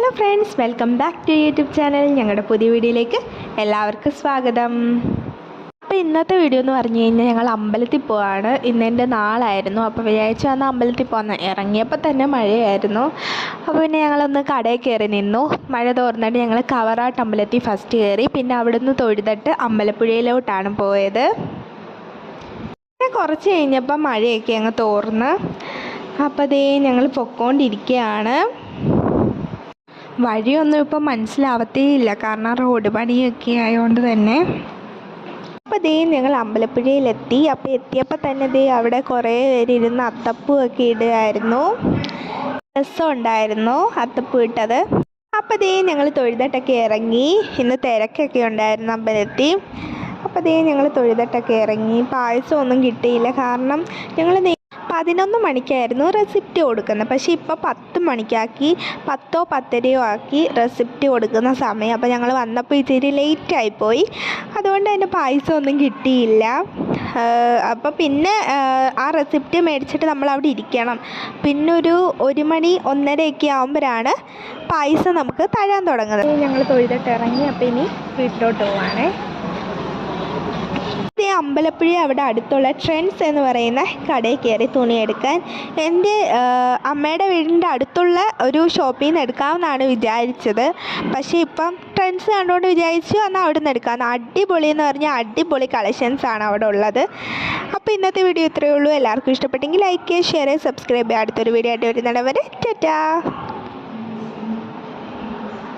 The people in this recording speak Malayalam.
Hello friends, welcome back to YouTube channel. ഞങ്ങളുടെ പുതിയ വീഡിയോയിലേക്ക് എല്ലാവർക്കും സ്വാഗതം. അപ്പോൾ ഇന്നത്തെ വീഡിയോ എന്ന് പറഞ്ഞു കഴിഞ്ഞാൽ ഞങ്ങൾ അമ്പലത്തിൽ പോവാണ്. ഇന്നെൻ്റെ നാളായിരുന്നു. അപ്പോൾ വിചാരിച്ചു വന്ന് അമ്പലത്തിൽ പോകുന്ന ഇറങ്ങിയപ്പോൾ തന്നെ മഴയായിരുന്നു. അപ്പോൾ പിന്നെ ഞങ്ങളൊന്ന് കടയിൽ കയറി നിന്നു. മഴ തോർന്നിട്ട് ഞങ്ങൾ കവറാട്ട് അമ്പലത്തിൽ ഫസ്റ്റ് കയറി. പിന്നെ അവിടുന്ന് തൊഴുതിട്ട് അമ്പലപ്പുഴയിലോട്ടാണ് പോയത്. പിന്നെ കുറച്ച് കഴിഞ്ഞപ്പോൾ മഴയൊക്കെ അങ്ങ് തോർന്ന്. അപ്പോൾ അതേ ഞങ്ങൾ പൊക്കോണ്ടിരിക്കുകയാണ്. വഴിയൊന്നും ഇപ്പം മനസ്സിലാവത്തേയില്ല, കാരണം റോഡ് പണിയൊക്കെ ആയതുകൊണ്ട് തന്നെ. അപ്പോൾ ദേ ഞങ്ങൾ അമ്പലപ്പുഴയിലെത്തി. അപ്പോൾ എത്തിയപ്പോൾ തന്നെ ദേ അവിടെ കുറേ പേരിരുന്ന് അത്തപ്പൂ ഒക്കെ ഇടുകയായിരുന്നു. രസം ഉണ്ടായിരുന്നു അത്തപ്പൂ ഇട്ടത്. അപ്പോൾ ദേ ഞങ്ങൾ തൊഴുതിട്ടൊക്കെ ഇറങ്ങി. ഇന്ന് തിരക്കൊക്കെ ഉണ്ടായിരുന്നു അമ്പലത്തിൽ. അപ്പോൾ ദേ ഞങ്ങൾ തൊഴുതിട്ടൊക്കെ ഇറങ്ങി. പായസം ഒന്നും കിട്ടിയില്ല, കാരണം ഞങ്ങൾ 11 മണിക്കായിരുന്നു റെസിപ്റ്റ് കൊടുക്കുന്നത്. പക്ഷേ ഇപ്പോൾ 10 മണിക്കാക്കി, 10 10:30 ആക്കി റെസിപ്റ്റ് കൊടുക്കുന്ന സമയം. അപ്പോൾ ഞങ്ങൾ വന്നപ്പോൾ ഇത്തിരി ലേറ്റായിപ്പോയി, അതുകൊണ്ട് തന്നെ പായസമൊന്നും കിട്ടിയില്ല. അപ്പോൾ പിന്നെ ആ റെസിപ്റ്റ് മേടിച്ചിട്ട് നമ്മൾ അവിടെ ഇരിക്കണം. പിന്നെ ഒരു 1 മണി 1:30 ആകുമ്പോഴാണ് പായസം നമുക്ക് തരാൻ തുടങ്ങുന്നത്. ഞങ്ങൾ തൊഴുതിട്ട് ഇറങ്ങി. അപ്പോൾ ഇനി വീട്ടിലോട്ട് പോവാണേ. അമ്പലപ്പുഴ അവിടെ അടുത്തുള്ള ട്രെൻഡ്സ് എന്ന് പറയുന്ന കടയിൽ കയറി തുണിയെടുക്കാൻ. എൻ്റെ അമ്മയുടെ വീടിൻ്റെ അടുത്തുള്ള ഒരു ഷോപ്പിൽ നിന്ന് എടുക്കാമെന്നാണ് വിചാരിച്ചത്. പക്ഷേ ഇപ്പം ട്രെൻഡ്സ് കണ്ടുകൊണ്ട് വിചാരിച്ചു എന്നാൽ അവിടെ നിന്ന് എടുക്കാമെന്ന്. അടിപൊളി എന്ന് പറഞ്ഞാൽ അടിപൊളി കളക്ഷൻസാണ് അവിടെ ഉള്ളത്. അപ്പോൾ ഇന്നത്തെ വീഡിയോ ഇത്രയേ ഉള്ളൂ. എല്ലാവർക്കും ഇഷ്ടപ്പെട്ടെങ്കിൽ ലൈക്ക് ചെയ്യുക, ഷെയർ ചെയ്യുക, സബ്സ്ക്രൈബ് ചെയ്യുക. അടുത്തൊരു വീഡിയോ ആയിട്ട് വരുന്നിടം വരെ ടാറ്റാ.